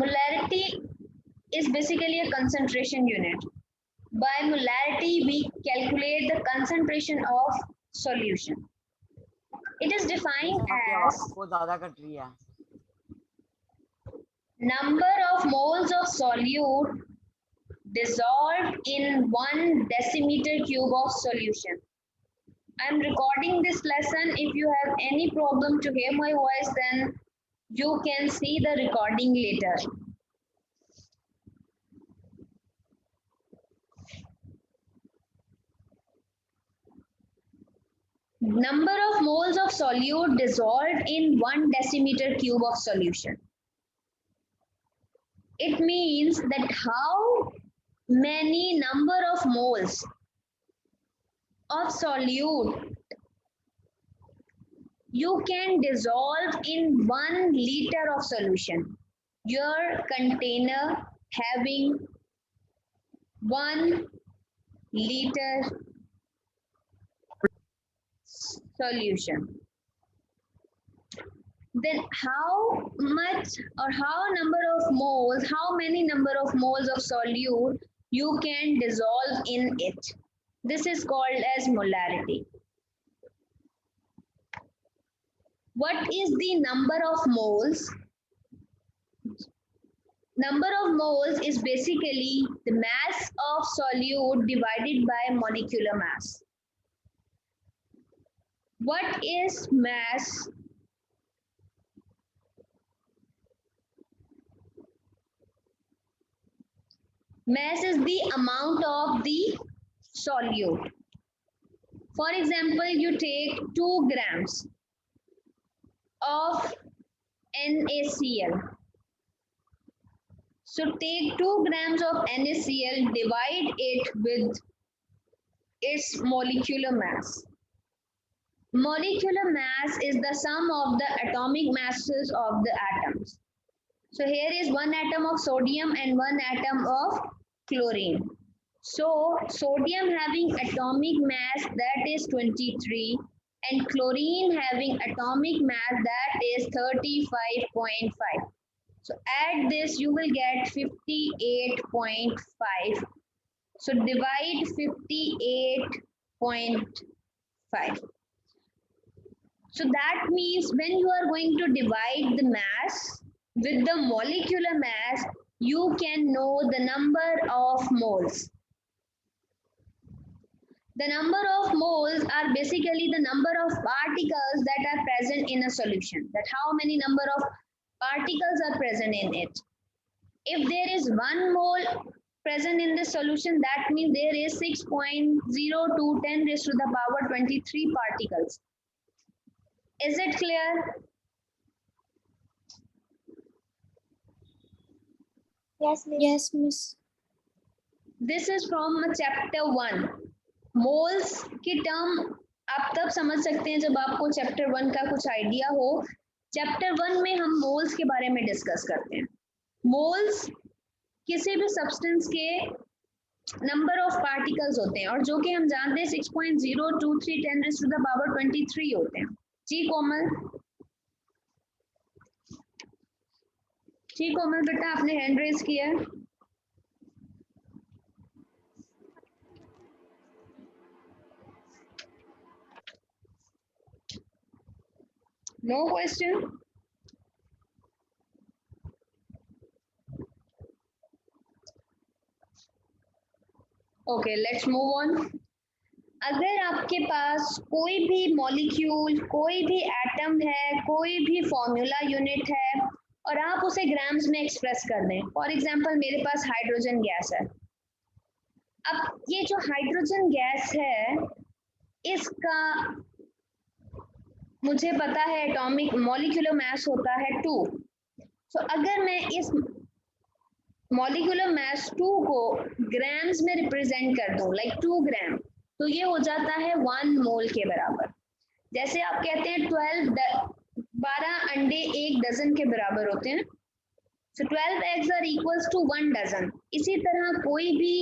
molarity is basically a concentration unit. By molarity we calculate the concentration of solution. It is defined आपकी as आवाज बहुत ज्यादा cut रही है. number of moles of solute dissolved in 1 decimeter cube of solution. I am recording this lesson. If you have any problem to hear my voice, then you can see the recording later. Number of moles of solute dissolved in 1 decimeter cube of solution. It means that how many number of moles of solute you can dissolve in 1 liter of solution. Your container having 1 liter solution. Then how much or how number of moles, how many number of moles of solute you can dissolve in it. This is called as molarity. What is the number of moles? Number of moles is basically the mass of solute divided by molecular mass. What is mass? Mass is the amount of the solute. For example, you take 2 grams of NaCl. So take 2 grams of NaCl, divide it with its molecular mass. Molecular mass is the sum of the atomic masses of the atoms. So here is 1 atom of sodium and 1 atom of chlorine. So sodium having atomic mass that is 23 and chlorine having atomic mass that is 35.5. So add this, you will get 58.5. So divide 58.5. So that means when you are going to divide the mass with the molecular mass, you can know the number of moles. The number of moles are basically the number of particles that are present in a solution. That how many number of particles are present in it. If there is 1 mole present in the solution, that means there is 6.02 10 raised to the power 23 particles. Is it clear? Yes, miss. Yes, miss. This is from chapter 1. Moles की term आप तब समझ सकते हैं जब आपको chapter 1 का कुछ आइडिया हो. चैप्टर 1 में हम मोल्स के बारे में डिस्कस करते हैं. मोल्स किसी भी सब्सटेंस के नंबर ऑफ पार्टिकल्स होते हैं और जो कि हम जानते हैं 6.023 10 raised to the power 23 होते हैं. जी कोमल, जी कोमल बेटा आपने हैंड रेज किया. No question? Okay, let's move on. अगर आपके पास कोई भी मॉलिक्यूल, कोई भी एटम है, कोई भी फॉर्मूला यूनिट है और आप उसे ग्राम्स में एक्सप्रेस कर दें. फॉर एग्जांपल मेरे पास हाइड्रोजन गैस है. अब ये जो हाइड्रोजन गैस है इसका मुझे पता है एटॉमिक मॉलिक्यूलर मास होता है 2. सो अगर मैं इस मॉलिक्यूलर मास 2 को ग्राम्स में रिप्रेजेंट कर दूं लाइक 2 ग्राम, तो ये हो जाता है 1 मोल के बराबर. जैसे आप कहते हैं 12 अंडे 1 डजन के बराबर होते हैं. So 12 eggs are equals to 1 dozen. इसी तरह कोई भी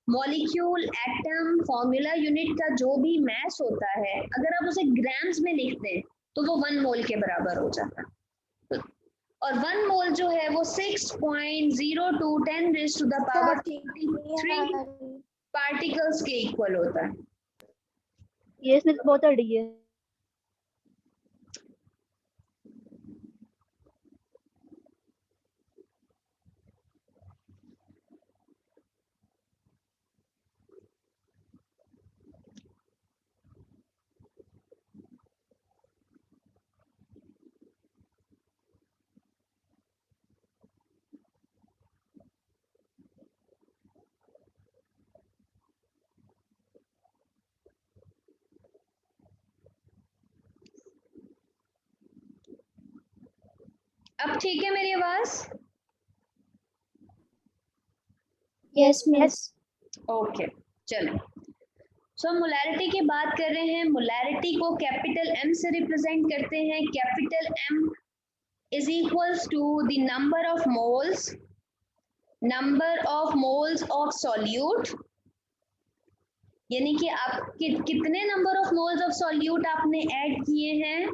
मॉलिक्यूल, एटम, फॉर्मूला यूनिट का जो भी मास होता है अगर आप उसे ग्राम्स में लिखते हैं तो वो 1 मोल के बराबर हो जाता है. और 1 मोल जो है वो 6.02 10 raise to the power 3 particles के इक्वल होता है। ये इसमें बहुत अड़ी है। अब ठीक है मेरी आवाज? Yes miss. ओके चलो। सो मोलैरिटी की बात कर रहे हैं। मोलैरिटी को कैपिटल एम से रिप्रेजेंट करते हैं। Capital M is equals to the number of moles of solute, यानी कि आप कितने number of moles of solute आपने ऐड किए हैं।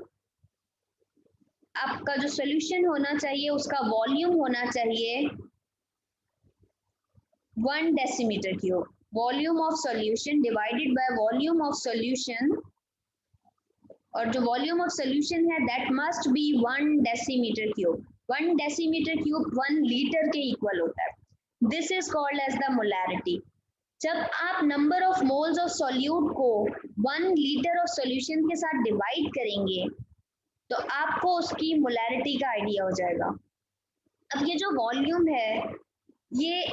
आपका जो सॉल्यूशन होना चाहिए उसका वॉल्यूम होना चाहिए 1 decimetre cube. Volume of solution divided by volume of solution, और जो वॉल्यूम ऑफ सॉल्यूशन है that must be 1 decimetre cube. 1 decimetre cube 1 litre के इक्वल होता है। This is called as the molarity. जब आप number of moles of solute को 1 litre of solution के साथ डिवाइड करेंगे तो आपको उसकी मोलैरिटी का आइडिया हो जाएगा। अब ये जो वॉल्यूम है ये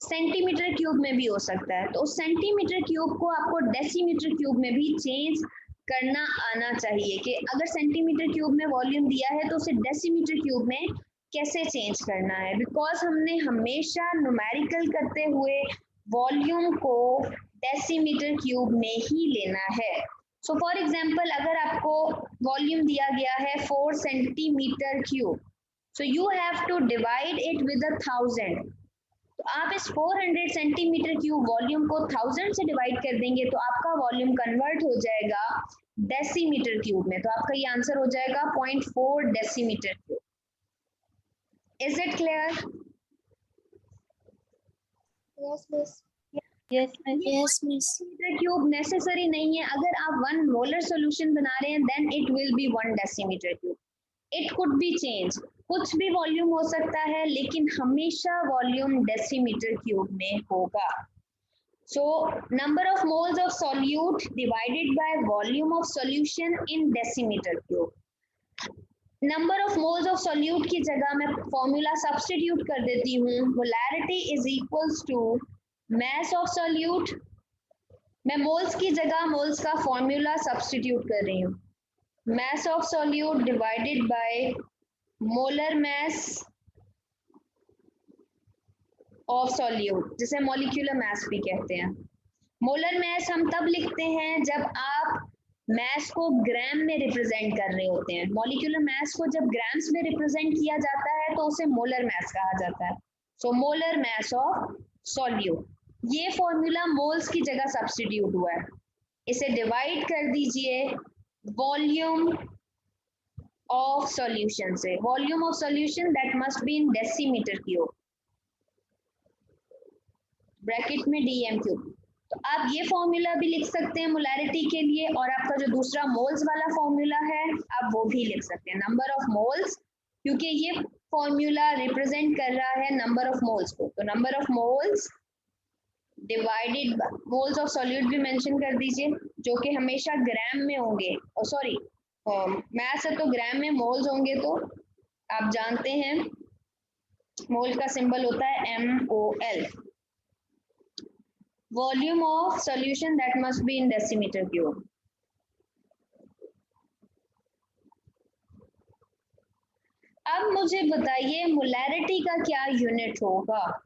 सेंटीमीटर क्यूब में भी हो सकता है, तो सेंटीमीटर क्यूब को आपको डेसीमीटर क्यूब में भी चेंज करना आना चाहिए कि अगर सेंटीमीटर क्यूब में वॉल्यूम दिया है तो उसे डेसीमीटर क्यूब में कैसे चेंज करना है। बिकॉज हमने हमेशा न्यूमेरिकल करते हुए वॉल्यूम को डेसीमीटर क्यूब में ही लेना है। सो फॉर एग्जांपल अगर आपको वॉल्यूम दिया गया है 4 centimetre cube, so you have to divide it with 1000। तो आप इस 400 सेंटीमीटर क्यूब वॉल्यूम को 1000 से डिवाइड कर देंगे तो आपका वॉल्यूम कन्वर्ट हो जाएगा डेसीमीटर क्यूब में। तो आपका ये आंसर हो जाएगा 0.4 decimetre cube. Is it clear? Yes miss. Yes miss. Yes miss. Decimetre cube necessary नहीं है। अगर आप 1 मोलर सॉल्यूशन बना रहे हैं then it will be 1 decimetre cube. It could be change, कुछ भी वॉल्यूम हो सकता है लेकिन हमेशा वॉल्यूम डेसीमीटर क्यूब में होगा। So number of moles of solute divided by volume of solution in decimetre cube. Number of moles of solute की जगह मैं फॉर्मूला सब्स्टिट्यूट कर देती हूँ। Molarity is equals to mass of solute. मैं moles की जगह मोल्स का फॉर्मूला सब्स्टिट्यूट कर रही हूँ। Mass of solute divided by molar mass of solute, जिसे मॉलिक्यूलर मास भी कहते हैं। मोलर मास हम तब लिखते हैं जब आप मास को ग्राम में रिप्रेजेंट कर रहे होते हैं। मॉलिक्यूलर मास को जब ग्राम्स में रिप्रेजेंट किया जाता है तो उसे मोलर मास कहा जाता है। So molar mass of solute, ये फॉर्मूला मोल्स की जगह सब्स्टिट्यूट हुआ है। इसे डिवाइड कर दीजिए वॉल्यूम ऑफ सॉल्यूशन से। Volume of solution that must be in decimetre cube, bracket में डीएम क्यूब। तो आप ये फॉर्मूला भी लिख सकते हैं मोलैरिटी के लिए, और आपका जो दूसरा मोल्स वाला फॉर्मूला है आप वो भी लिख सकते हैं, नंबर ऑफ मोल्स, क्योंकि ये फॉर्मूला रिप्रेजेंट कर रहा है नंबर ऑफ मोल्स को। तो number of moles divided moles of solute भी मेंशन कर दीजिए जो कि हमेशा ग्राम में होंगे। सॉरी मैथ्स है तो ग्राम में, मोल्स होंगे तो आप जानते हैं मोल का सिंबल होता है MOL। Volume of solution that must be in decimetre cube. अब मुझे बताइए मोलैरिटी का क्या यूनिट होगा?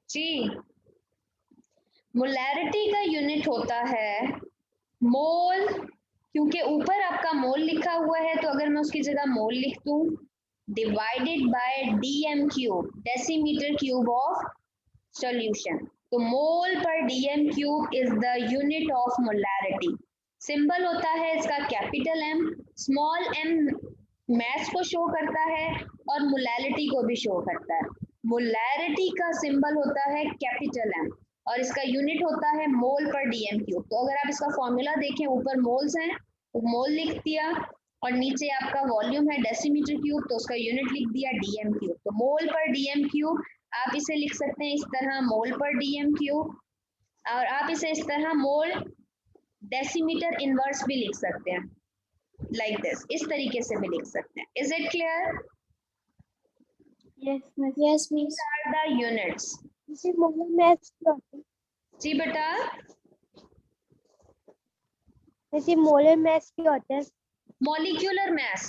जी, मोलैरिटी का यूनिट होता है मोल, क्योंकि ऊपर आपका मोल लिखा हुआ है तो अगर मैं उसकी जगह मोल लिख दूं divided by dm cube, decimeter cube of solution. तो mole per dm cube is the unit of molarity. Symbol होता है इसका capital M, small m mass को शो करता है और मोलैरिटी को भी शो करता है. मोलैरिटी का सिंबल होता है कैपिटल M और इसका यूनिट होता है मोल पर डीएम क्यूब. तो अगर आप इसका फॉर्मूला देखें, ऊपर मोल्स हैं तो मोल लिख दिया और नीचे आपका वॉल्यूम है डेसीमीटर क्यूब तो उसका यूनिट लिख दिया डीएम क्यूब. तो मोल पर डीएम क्यूब आप इसे लिख सकते हैं इस तरह मोल पर डीएम क्यूब, और आप इसे इस तरह मोल डेसीमीटर इनवर्स भी लिख सकते हैं लाइक दिस, इस तरीके से भी लिख सकते हैं. Is it clear? Yes, miss. Yes, miss. Are the units. इसे मोलर मैथ्स क्या होता है? जी बेटा, इसे मोलर मैथ्स क्या होता है? molecular mass.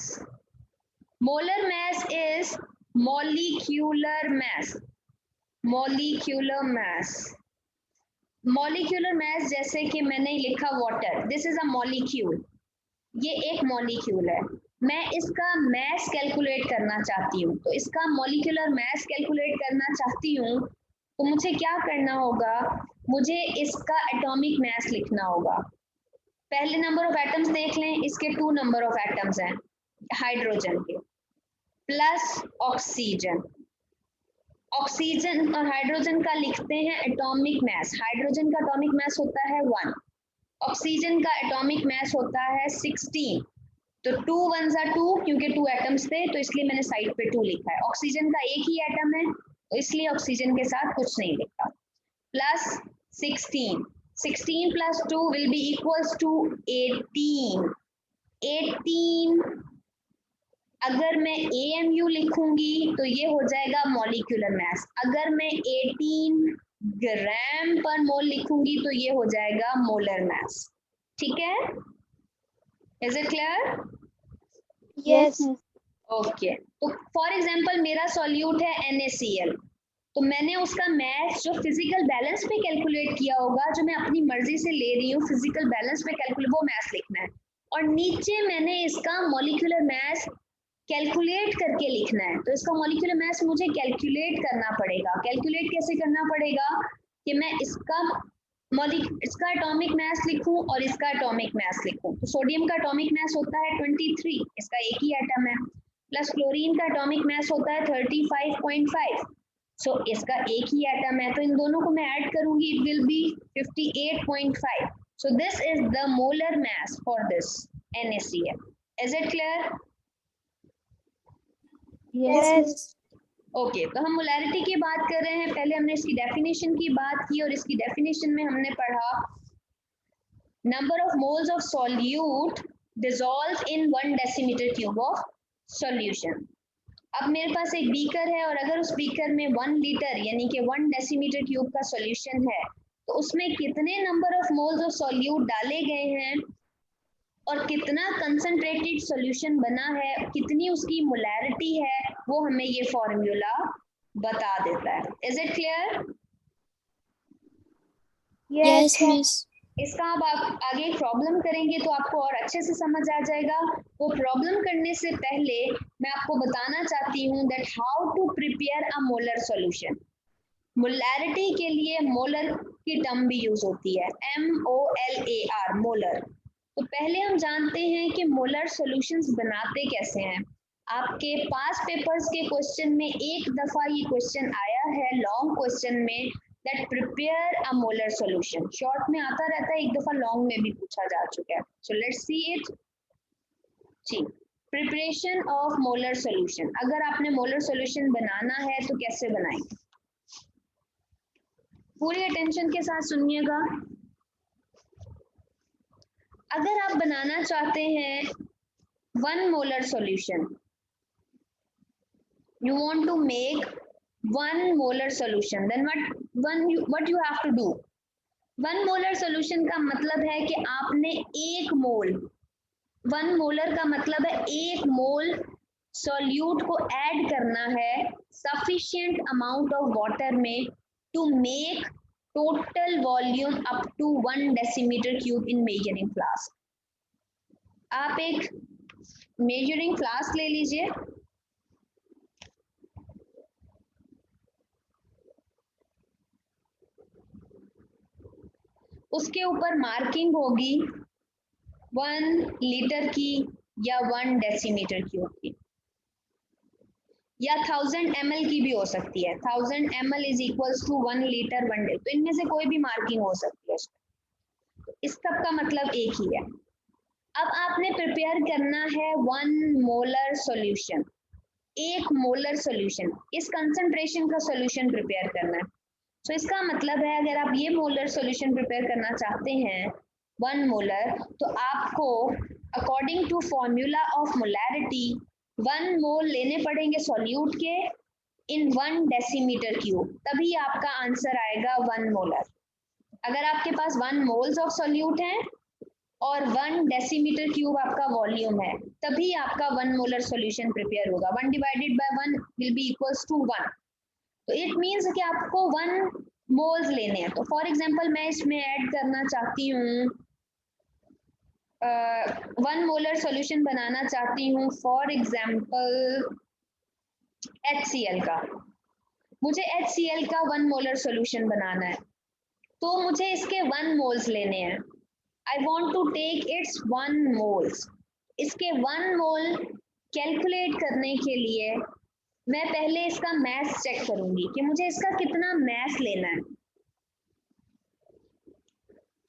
Molar mass is molecular mass. Molecular mass. Molecular mass जैसे कि मैंने लिखा water. This is a molecule. ये एक molecule है. मैं इसका mass calculate करना चाहती हूँ. तो इसका molecular mass calculate करना चाहती हूँ तो मुझे क्या करना होगा? मुझे इसका atomic mass लिखना होगा. पहले नंबर ऑफ एटम्स देख लें, इसके 2 नंबर ऑफ एटम्स हैं हाइड्रोजन के प्लस ऑक्सीजन. ऑक्सीजन और हाइड्रोजन का लिखते हैं एटॉमिक मैस. हाइड्रोजन का एटॉमिक मैस होता है 1, ऑक्सीजन का एटॉमिक मैस होता है 16. तो 2 1 2 क्योंकि 2 एटम्स थे तो इसलिए मैंने साइड पे 2 लिखा है. ऑक्सीजन का एक ही एटम है तो इसलिए ऑक्सीजन के साथ कुछ नहीं लिखा. Plus 16. 16 plus 2 will be equals to 18. 18 अगर मैं AMU लिखूंगी तो ये हो जाएगा मॉलिक्यूलर मास. अगर मैं 18 ग्राम पर मोल लिखूंगी तो ये हो जाएगा मोलर मास. ठीक है? Is it clear? Yes. Okay. तो फॉर एग्जांपल मेरा सॉल्यूट है NaCl, तो मैंने उसका मैथ जो फिजिकल बैलेंस पे कैलकुलेट किया होगा, जो मैं अपनी मर्जी से ले रही हूँ फिजिकल बैलेंस पे कैलकुलेट, वो मैथ लिखना है. और नीचे मैंने इसका मॉलिक्यूलर मैथ कैलकुलेट करके लिखना है. तो इसका मॉलिक्यूलर मैथ मुझे कैलकुलेट करना पड़ेगा. कैलकुलेट कैसे करना पड़ेगा कि मैं इसका एटॉमिक मैथ लिखूं और इसका एटॉमिक मैथ लिखूं. तो सोडियम का एटॉमिक मैथ होता है 23, इसका एक ही एटम है, प्लस क्लोरीन का एटॉमिक मैथ होता है 35.5. सो इसका एक ही एटम है तो इन दोनों को मैं ऐड करूंगी, it will B 58.5. So this is the molar mass for this NaCl. Is it clear? Yes. Okay. तो हम मोलैरिटी की बात कर रहे हैं. पहले हमने इसकी डेफिनेशन की बात की और इसकी डेफिनेशन में हमने पढ़ा number of moles of solute dissolve in 1 decimetre cube of solution. अब मेरे पास एक बीकर है और अगर उस बीकर में 1 लीटर यानी कि 1 डेसीमीटर क्यूब का सॉल्यूशन है तो उसमें कितने number of moles of solute डाले गए हैं और कितना कंसंट्रेटेड सॉल्यूशन बना है, कितनी उसकी मोलैरिटी है, वो हमें ये फॉर्मूला बता देता है. Is it clear? Yes, miss. इसका अब आप आगे एक प्रॉब्लम करेंगे तो आपको और अच्छे से समझ आ जाएगा. वो प्रॉब्लम करने से पहले मैं आपको बताना चाहती हूँ that how to prepare a molar solution. Molarity के लिए मोलर की टर्म भी यूज होती है, MOLAR, मोलर. तो पहले हम जानते हैं कि मोलर सॉल्यूशंस बनाते कैसे हैं. आपके पास पेपर्स के क्वेश्चन में एक दफा ये क्वेश्चन आया है लॉन्ग क्वेश्चन में that prepare a molar solution. Short में आता रहता है, एक दफा लॉन्ग में भी पूछा जा चुका है. So let's see it. जी, प्रिपरेशन ऑफ मोलर सॉल्यूशन. अगर आपने मोलर सॉल्यूशन बनाना है तो कैसे बनाएंगे? पूरी अटेंशन के साथ सुनिएगा. अगर आप बनाना चाहते हैं 1 molar solution, you want to make 1 molar solution, then what you have to do? 1 molar solution का मतलब है कि आपने 1 मोल, 1 molar का मतलब है 1 मोल सॉल्यूट को ऐड करना है sufficient amount of water में to make total volume up to 1 decimeter cube in measuring flask. आप एक मेजरिंग फ्लास्क ले लीजिए उसके ऊपर मार्किंग होगी 1 लीटर की या 1 डेसीमीटर क्यूब की या 1000 ml की भी हो सकती है। 1000 ml is equals to 1 litre 1 डे। तो इनमें से कोई भी मार्किंग हो सकती है। इस सब का मतलब एक ही है। अब आपने प्रिपेयर करना है 1 मोलर सॉल्यूशन, 1 मोलर सॉल्यूशन, इस कंसंट्रेशन का सॉल्यूशन प्रिपेयर करना है। तो इसका मतलब है अगर आप ये मोलर सॉल्यूशन प्रिपेयर करना चाहते हैं 1 मोलर, तो आपको according to formula of molarity 1 mole लेने पड़ेंगे सॉल्यूट के इन 1 डेसीमीटर क्यूब, तभी आपका आंसर आएगा 1 मोलर। अगर आपके पास 1 मोल्स ऑफ सॉल्यूट है और 1 डेसीमीटर क्यूब आपका वॉल्यूम है, तभी आपका 1 मोलर सॉल्यूशन प्रिपेयर होगा। 1 divided by 1 will be equals to 1। तो इट मीन्स कि आपको 1 मोल्स लेने हैं। तो फॉर एग्जांपल मैं इसमें ऐड करना चाहती हूँ 1 मोलर सॉल्यूशन बनाना चाहती हूँ फॉर एग्जांपल HCl का। मुझे HCl का 1 मोलर सॉल्यूशन बनाना है, तो मुझे इसके 1 मोल्स लेने हैं। I want to take its 1 moles। इसके 1 मोल कैलकुलेट करने के लिए मैं पहले इसका मैथ चेक करूंगी कि मुझे इसका कितना मैथ लेना है,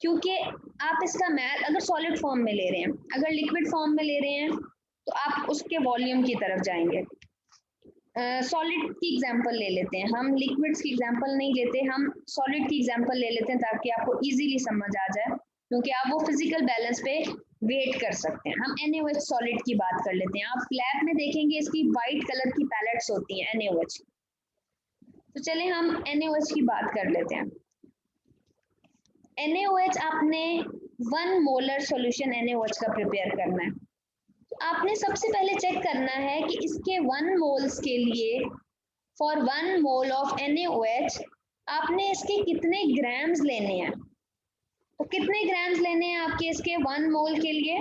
क्योंकि आप इसका मैथ अगर सॉलिड फॉर्म में ले रहे हैं, अगर लिक्विड फॉर्म में ले रहे हैं तो आप उसके वॉल्यूम की तरफ जाएंगे। सॉलिड की एग्जांपल ले लेते हैं हम, लिक्विड्स की एग्जांपल नहीं लेते, हम सॉलिड की एग्जांपल ले लेते हैं ताकि आपको इजीली समझ आ जाए, क्योंकि आप वो फिजिकल बैलेंस पे वेट कर सकते हैं। हम NaOH सॉलिड की बात कर लेते हैं। आप लैब में देखेंगे इसकी वाइट कलर की पैलेट्स होती हैं NaOH। तो चले हम NaOH की बात कर लेते हैं। NaOH आपने 1 मोलर सॉल्यूशन NaOH का प्रिपेयर करना है। तो आपने सबसे पहले चेक करना है कि इसके 1 मोल्स के लिए फॉर 1 मोल ऑफ NaOH आपने इसके कितने ग्राम्स लेने हैं। तो कितने ग्राम्स लेने हैं आपके इसके 1 मोल के लिए?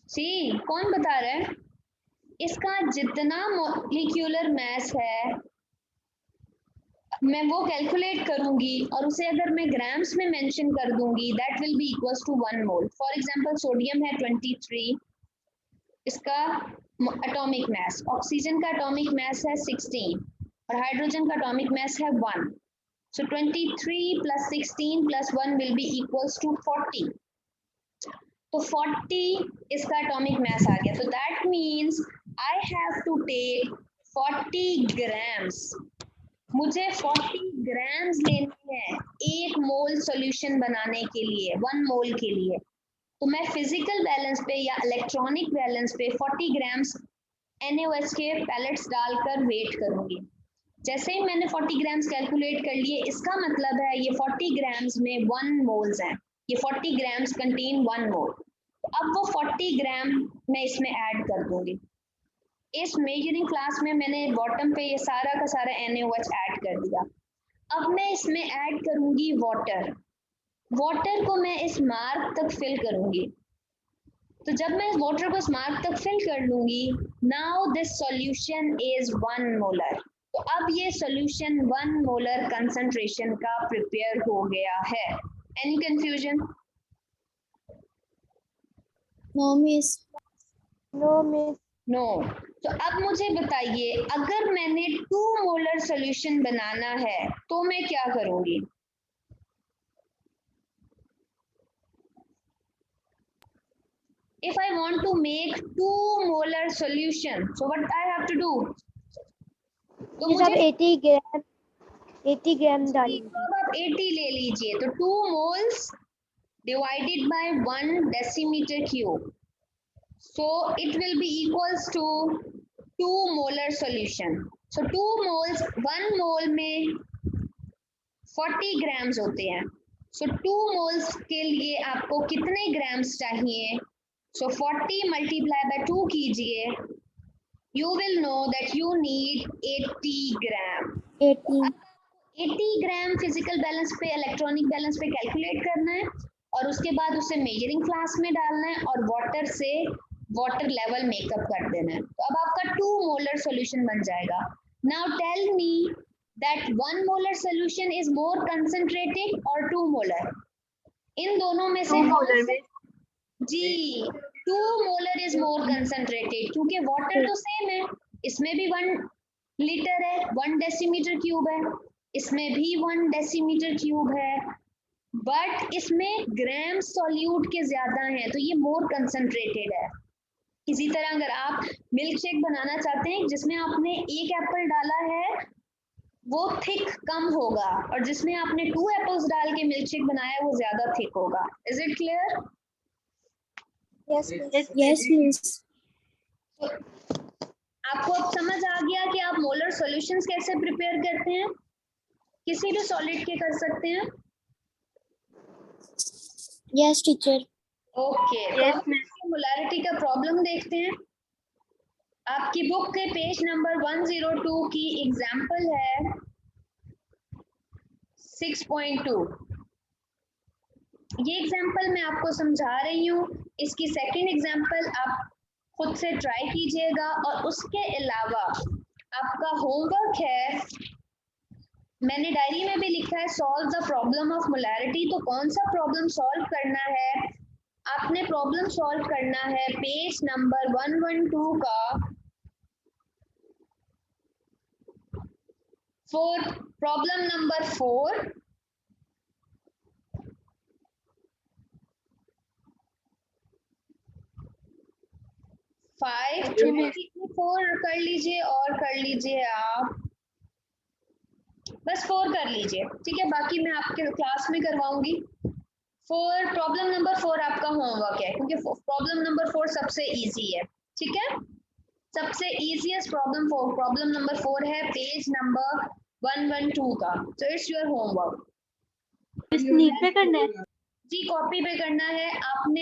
सी कौन बता रहा है? इसका जितना मॉलिक्यूलर मास है मैं वो कैलकुलेट करूंगी और उसे अगर मैं ग्राम्स में मेंशन कर दूंगी that will be equals to 1 mole. For example sodium है 23, इसका एटॉमिक मास, ऑक्सीजन का एटॉमिक मास है 16 और हाइड्रोजन का एटॉमिक मास है 1। So 23 plus 16 plus 1 will be equals to 40। तो 40 इसका एटॉमिक मास आ गया। तो that means I have to take 40 grams. मुझे 40 ग्राम्स लेने हैं 1 मोल सॉल्यूशन बनाने के लिए, 1 मोल के लिए। तो मैं फिजिकल बैलेंस पे या इलेक्ट्रॉनिक बैलेंस पे 40 ग्राम्स NaOH के पैलेट्स डालकर वेट करूंगी। जैसे ही मैंने 40 ग्राम्स कैलकुलेट कर लिए, इसका मतलब है ये 40 ग्राम्स में 1 मोल्स हैं। ये 40 ग्राम्स कंटेन 1 मोल। तो अब वो 40 ग्राम मैं इसमें ऐड कर दूंगी। इस मेजरिंग क्लास में मैंने बॉटम पे ये सारा का सारा NaOH ऐड कर दिया। अब मैं इसमें ऐड करूंगी वाटर। वाटर को मैं इस मार्क तक फिल करूंगी। तो जब मैं इस वाटर को इस मार्क तक फिल कर लूंगी, now this solution is 1 molar. तो अब ये सॉल्यूशन 1 मोलर कंसंट्रेशन का प्रिपेयर हो गया है। Any confusion? No, miss. No, miss. No. तो अब मुझे बताइए, अगर मैंने 2 मोलर सॉल्यूशन बनाना है तो मैं क्या करूंगी? If I want to make 2 molar solution, so what I have to do? तो ये सब मुझे 80 ग्राम डालेंगे। अब आप 80 ले लीजिए। तो 2 moles divided by 1 decimeter cube, so it will be equals to 2 molar solution. So 2 moles, 1 mole में 40 grams होते हैं। So 2 moles के लिए आपको कितने grams चाहिए? So 40 multiply by 2 कीजिए, you will know that you need 80 gram। 80 gram physical balance पे, इलेक्ट्रॉनिक बैलेंस पे कैलकुलेट करना है और उसके बाद उसे मेजरिंग फ्लास्क में डालना है और वाटर से वाटर लेवल मेकअप कर देना है। तो अब आपका 2 मोलर सॉल्यूशन बन जाएगा। Now tell me that 1 molar solution is more concentrated और 2 मोलर, इन दोनों में से कौन सा? जी 2 मोलर इज मोर कंसंट्रेटेड, क्योंकि वाटर तो सेम है, इसमें भी 1 लीटर है, 1 डेसीमीटर क्यूब है, इसमें भी 1 डेसीमीटर क्यूब है, बट इसमें ग्राम सॉल्यूट के ज्यादा हैं, तो ये मोर कंसंट्रेटेड है। इसी तरह अगर आप मिल्क शेक बनाना चाहते हैं जिसमें आपने 1 एप्पल डाला है वो थिक कम होगा, और जिसमें आपने 2 एप्पल्स डाल के मिल्क शेक बनाया है वो ज्यादा थिक होगा। Is it clear? Yes, miss. Yes, miss. आपको अब समझ आ गया कि आप मोलर सॉल्यूशंस कैसे प्रिपेयर करते हैं? किसी भी सॉलिड के कर सकते हैं। Yes, teacher. ओके, तो अब मोलैरिटी का प्रॉब्लम देखते हैं। आपकी बुक के पेज नंबर 102 की एग्जांपल है 6.2। ये एग्जांपल मैं आपको समझा रही हूँ, इसकी सेकंड एग्जांपल आप खुद से ट्राई कीजिएगा, और उसके अलावा आपका होमवर्क है, मैंने डायरी में भी लिखा है solve the problem of molarity. तो कौन सा प्रॉब्लम सॉल्व करना है? आपने प्रॉब्लम सॉल्व करना है पेज नंबर 112 का 4, प्रॉब्लम नंबर 4। 5 कर लीजिए और कर लीजिए आप, बस 4 कर लीजिए, ठीक है, बाकी मैं आपके क्लास में करवाऊंगी। 4, प्रॉब्लम नंबर 4 आपका होमवर्क है, क्योंकि प्रॉब्लम नंबर 4 सबसे इजी है, ठीक है, सबसे इजीएस्ट प्रॉब्लम नंबर 4 है पेज नंबर 112 का। तो इट्स योर होमवर्क। पे करना है जी कॉपी पे करना है आपने,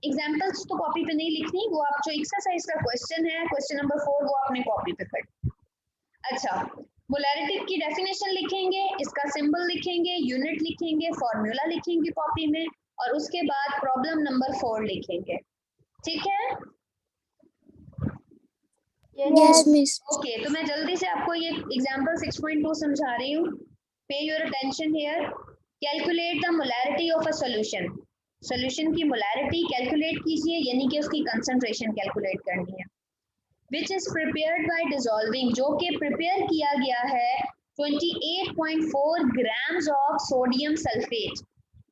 एग्जांपल्स तो कॉपी पे नहीं लिखनी, वो आप जो एक्सरसाइज का क्वेश्चन है क्वेश्चन नंबर 4 वो आपने कॉपी पे कर। अच्छा, मोलैरिटी की डेफिनेशन लिखेंगे, इसका सिंबल लिखेंगे, यूनिट लिखेंगे, फॉर्मूला लिखेंगे कॉपी में, और उसके बाद प्रॉब्लम नंबर 4 लिखेंगे, ठीक है? Yes, miss. ओके, तो मैं जल्दी से आपको ये एग्जांपल 6.2 समझा रही हूँ। Pay your attention here. Calculate the molarity of a solution. Solution की मोलैरिटी कैलकुलेट कीजिए, यानी कि उसकी कंसंट्रेशन कैलकुलेट करनी है। Which is prepared by dissolving, जो कि प्रिपेयर किया गया है 28.4 grams of sodium sulphate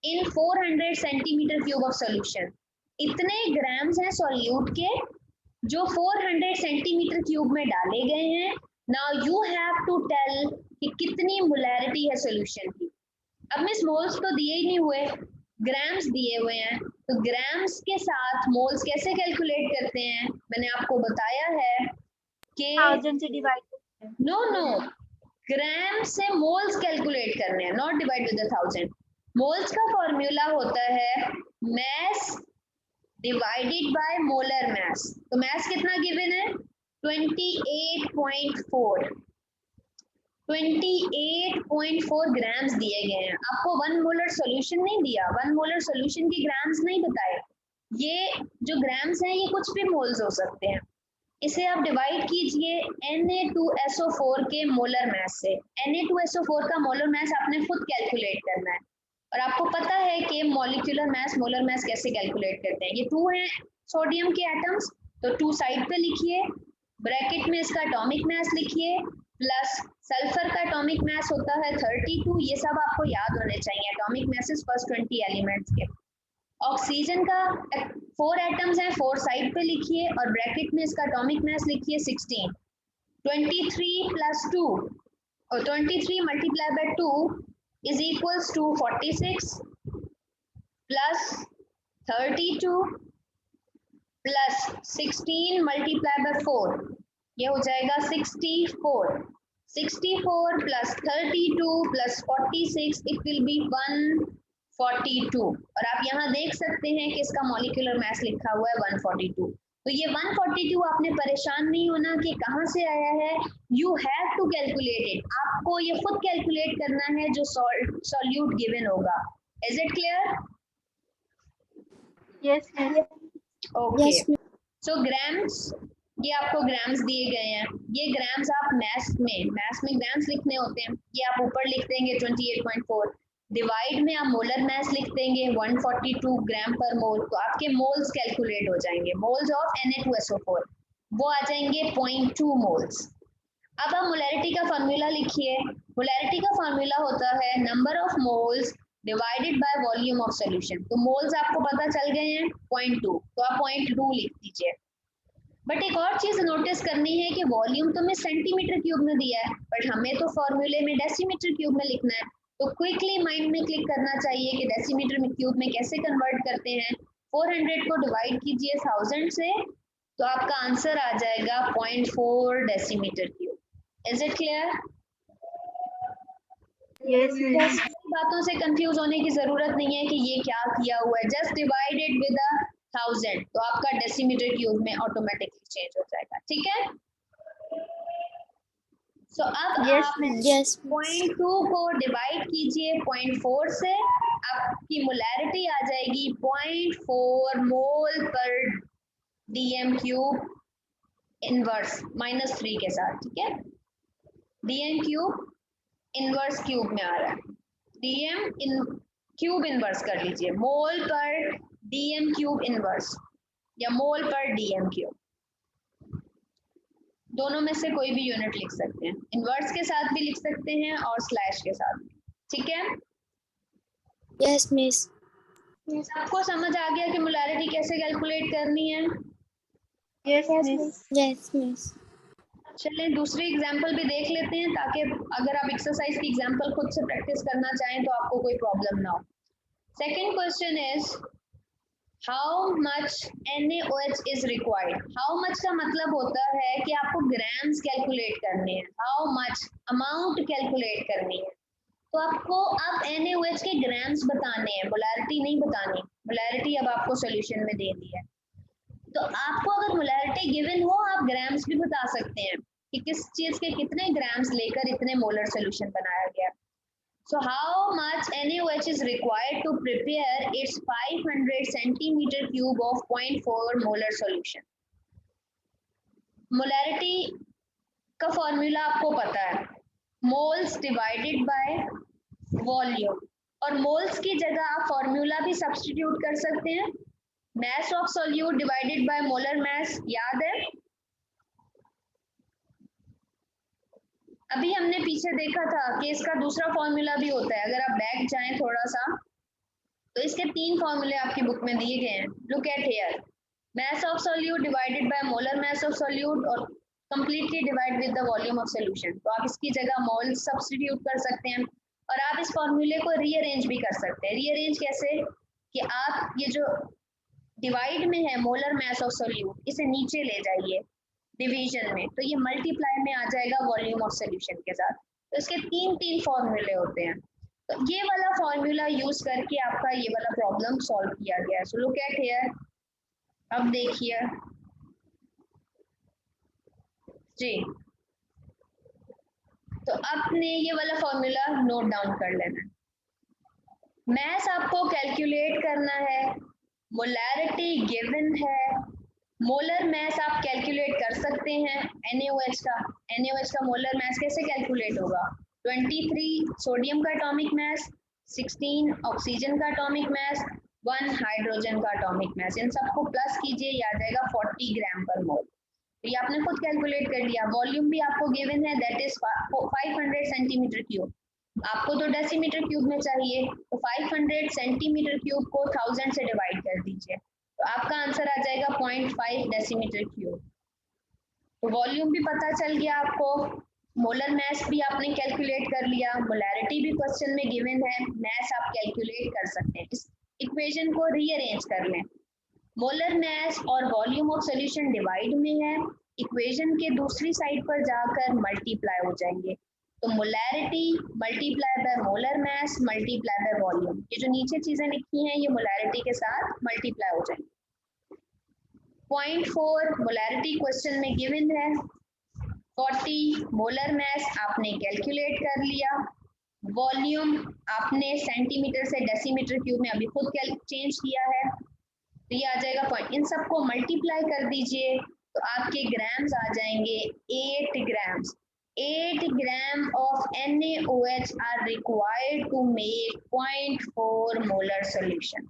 in 400 centimetre cube of solution. इतने ग्राम्स हैं सॉल्यूट के जो 400 सेंटीमीटर क्यूब में डाले गए हैं। Now you have to tell कि कितनी मोलैरिटी है सॉल्यूशन की। अब मिस मोल्स तो दिए ही नहीं हुए, ग्राम्स दिए हुए हैं, तो ग्राम्स के साथ मोल्स कैसे कैलकुलेट करते हैं? मैंने आपको बताया है कि 1000 से डिवाइड। नो ग्राम से मोल्स कैलकुलेट करने हैं, नॉट डिवाइड विद 1000। मोल्स का फॉर्मूला होता है मैस डिवाइडेड बाय मोलर मास। तो मास कितना गिवन है? 28.4 ग्राम्स दिए गए हैं। आपको 1 मोलर सॉल्यूशन नहीं दिया, 1 मोलर सॉल्यूशन के ग्राम्स नहीं बताए। ये जो ग्राम्स हैं ये कुछ भी मोल्स हो सकते हैं। इसे आप डिवाइड कीजिए Na2SO4 के मोलर मास से। Na2SO4 का मोलर मास आपने खुद कैलकुलेट करना है, और आपको पता है कि मॉलिक्यूलर मास मोलर मास कैसे कैलकुलेट करते हैं। ये 2 हैं सोडियम के एटम्स, तो 2 साइड पे लिखिए, ब्रैकेट में इसका एटॉमिक मास लिखिए, प्लस सल्फर का एटॉमिक मास होता है 32। ये सब आपको याद होने चाहिए, एटॉमिक मासेस फर्स्ट 20 एलिमेंट्स के। ऑक्सीजन का 4 एटम्स हैं, 4 साइड पे लिखिए, और ब्रैकेट में इसका एटॉमिक मास लिखिए 16। 23 प्लस 2 और 23 multiply by 2 is equals to 46 plus 32 plus 16 multiply by 4, ये हो जाएगा 64। 64 plus 32 plus 46 it will be 142। और आप यहाँ देख सकते हैं कि इसका मॉलिक्यूलर मास लिखा हुआ है 142। तो ये 142 आपने परेशान नहीं होना कि कहाँ से आया है, you have to calculate it. आपको ये खुद कैलकुलेट करना है जो सॉल्यूट गिवन होगा। Is it clear? Yes okay, Yes, miss. So grams, ये आपको ग्राम्स दिए गए हैं, ये ग्राम्स आप मैथ्स में ग्राम्स लिखने होते हैं, ये आप ऊपर लिख देंगे 28.4, डिवाइड में आप मोलर मास लिख देंगे 142 ग्राम पर मोल, तो आपके मोल्स कैलकुलेट हो जाएंगे, मोल्स ऑफ Na2SO4 वो आ जाएंगे 0.2 मोल्स। अब आप मोलैरिटी का फार्मूला लिखिए, मोलैरिटी का फार्मूला होता है number of moles divided by volume of solution, तो मोल्स आपको पता चल गए हैं 0.2, तो आप 0.2 लिख दीजिए। बट एक और चीज नोटिस करनी है कि वॉल्यूम तो हमें सेंटीमीटर क्यूब में दिया है, बट हमें तो फॉर्मूले में डेसीमीटर क्यूब में लिखना है, तो क्विकली माइंड में क्लिक करना चाहिए कि डेसीमीटर में क्यूब में कैसे कन्वर्ट करते हैं। 400 को डिवाइड कीजिए 1000 से, तो आपका आंसर आ जाएगा 0.4 decimetre cube. Is it clear? Yes, miss. बातों से कंफ्यूज होने की जरूरत नहीं है कि ये क्या किया हुआ है, जस्ट डिवाइडेड विद 1000, तो आपका डेसीमीटर क्यूब में ऑटोमेटिकली चेंज हो जाएगा, ठीक है। सो अब Yes, आप miss. Yes, miss. 0.2 को डिवाइड कीजिए 0.4 से, आपकी मोलैरिटी आ जाएगी 0.4 मोल पर डीएम क्यूब इनवर्स -3 के साथ, ठीक है। डीएम क्यूब इनवर्स क्यूब में आ रहा है, डीएम इन क्यूब इनवर्स कर लीजिए, मोल पर डीएम क्यूब इनवर्स या मोल पर डीएम क्यूब, दोनों में से कोई भी यूनिट लिख सकते हैं, इनवर्स के साथ भी लिख सकते हैं और स्लैश के साथ भी, ठीक है। Yes, miss. आपको समझ आ गया कि मोलैरिटी कैसे कैलकुलेट करनी है? Yes, miss. Yes, miss. चलिए दूसरी एग्जांपल भी देख लेते हैं, ताकि अगर आप एक्सरसाइज की एग्जांपल खुद से प्रैक्टिस करना चाहें तो आपको कोई प्रॉब्लम ना हो। Second question is how much NaOH is required. How much का मतलब होता है कि आपको ग्राम्स कैलकुलेट करने हैं, हाउ मच अमाउंट कैलकुलेट करनी है, तो आपको अब NaOH के ग्राम्स बताने हैं, मोलैरिटी नहीं बतानी। मोलैरिटी अब आपको सॉल्यूशन में दे दी है, तो आपको अगर मोलैरिटी गिवन हो आप ग्राम्स भी बता सकते हैं कि किस चीज के कितने ग्राम्स लेकर इतने मोलर सॉल्यूशन बनाया गया। So how much NaOH is required to prepare its 500 centimeter cube of 0.4 molar solution। Molarity का फॉर्मूला आपको पता है, मोल्स डिवाइडेड बाय वॉल्यूम, और मोल्स की जगह आप फॉर्मूला भी सब्स्टिट्यूट कर सकते हैं, mass of solute divided by molar mass, याद है? अभी हमने पीछे देखा था कि इसका दूसरा फॉर्मूला भी होता है, अगर आप बैक जाएं थोड़ा सा तो इसके 3 फॉर्मूले आपकी बुक में दिए गए हैं। Look at here, mass of solute divided by molar mass of solute और completely divide with the volume of solution, तो आप इसकी जगह मोल सब्स्टिट्यूट कर सकते हैं, और आप इस फॉर्मूले को रीअरेंज भी कर सकते हैं। रीअरेंज कैसे कि आप ये जो डिवाइड में है मोलर मास ऑफ सोल्यूट, इसे नीचे ले जाइए डिवीजन में, तो ये मल्टीप्लाई में आ जाएगा वॉल्यूम ऑफ सोल्यूशन के साथ। तो इसके 3 फॉर्मूले होते हैं, तो ये वाला फॉर्मूला यूज करके आपका ये वाला प्रॉब्लम सॉल्व किया गया है। सो लुक एट हियर, अब देखिए जी, तो आपने ये वाला फॉर्मूला नोट डाउन कर लेना है। मैस आपको कैलकुलेट करना है, मोलैरिटी गिवन है, मोलर मास आप कैलकुलेट कर सकते हैं NaOH का। NaOH का मोलर मास कैसे कैलकुलेट होगा? 23 सोडियम का एटॉमिक मास, 16 ऑक्सीजन का एटॉमिक मास, 1 हाइड्रोजन का एटॉमिक मास, इन सबको प्लस कीजिए, ये आ जाएगा 40 ग्राम पर मोल। तो ये आपने खुद कैलकुलेट कर लिया। वॉल्यूम भी आपको गिवन है, दैट इज 500 सेंटीमीटर क्यूब, आपको तो डेसीमीटर क्यूब में चाहिए, तो 500 सेंटीमीटर क्यूब को 1000 से डिवाइड कर दीजिए, तो आपका आंसर आ जाएगा 0.5 डेसीमीटर क्यूब। तो वॉल्यूम भी पता चल गया आपको, मोलर मास भी आपने कैलकुलेट कर लिया, मोलैरिटी भी क्वेश्चन में गिवन है, मास आप कैलकुलेट कर सकते हैं। इस इक्वेशन को रीअरेंज कर लें, मोलर मास और वॉल्यूम ऑफ सॉल्यूशन डिवाइड में है, इक्वेशन के दूसरी साइड पर जाकर मल्टीप्लाई हो जाएंगे, तो molarity multiply by molar mass multiply by volume, ये जो नीचे चीजें लिखी हैं ये मोलैरिटी के साथ मल्टीप्लाई हो जाएंगी। 0.4 मोलैरिटी क्वेश्चन में गिवन है, 40 मोलर मास आपने कैलकुलेट कर लिया, वॉल्यूम आपने सेंटीमीटर से डेसीमीटर क्यूब में अभी खुद चेंज किया है, तो ये आ जाएगा पॉइंट, इन सबको मल्टीप्लाई कर दीजिए तो आपके ग्राम्स आ जाएंगे 8 grams. 8 gram of NaOH are required to make 0.4 molar solution.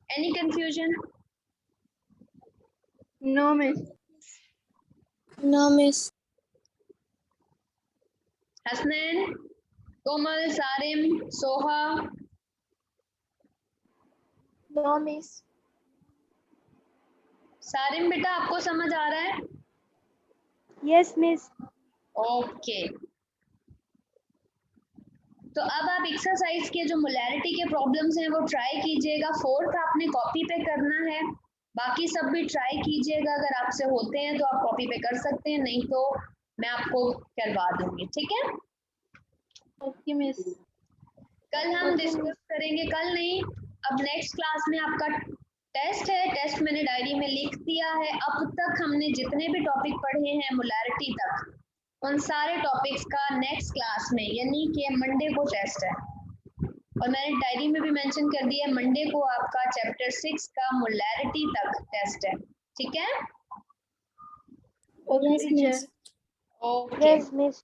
Any confusion? No, miss. No, miss. Hasnan, Komal, Sarim, Soha. No, miss. Sarim बेटा आपको समझ आ रहा है? Yes, miss. ओके तो अब आप एक्सरसाइज के जो मोलैरिटी के प्रॉब्लम्स हैं वो ट्राई कीजिएगा। 4th आपने कॉपी पे करना है, बाकी सब भी ट्राई कीजिएगा। अगर आपसे होते हैं तो आप कॉपी पे कर सकते हैं, नहीं तो मैं आपको करवा दूंगी, ठीक है? Okay, miss. कल हम डिस्कस करेंगे, कल नहीं अब नेक्स्ट क्लास में आपका टेस्ट है। टेस्ट मैंने डायरी में लिख दिया है। अब तक हमने जितने भी टॉपिक पढ़े हैं मोलैरिटी तक, उन सारे टॉपिक्स का नेक्स्ट क्लास में यानी कि मंडे को टेस्ट है। और मैंने डायरी में भी मेंशन कर दिया है मंडे को आपका चैप्टर 6 का मोलैरिटी तक टेस्ट है, ठीक है? Okay, Yes, teacher. miss. Okay Yes, miss.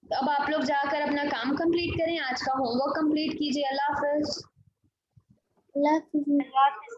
तो अब आप लोग जाकर अपना काम कंप्लीट करें, आज का होमवर्क कंप्लीट कीजिए। अल्लाह हाफिज। Allah Hafiz. Allah Hafiz.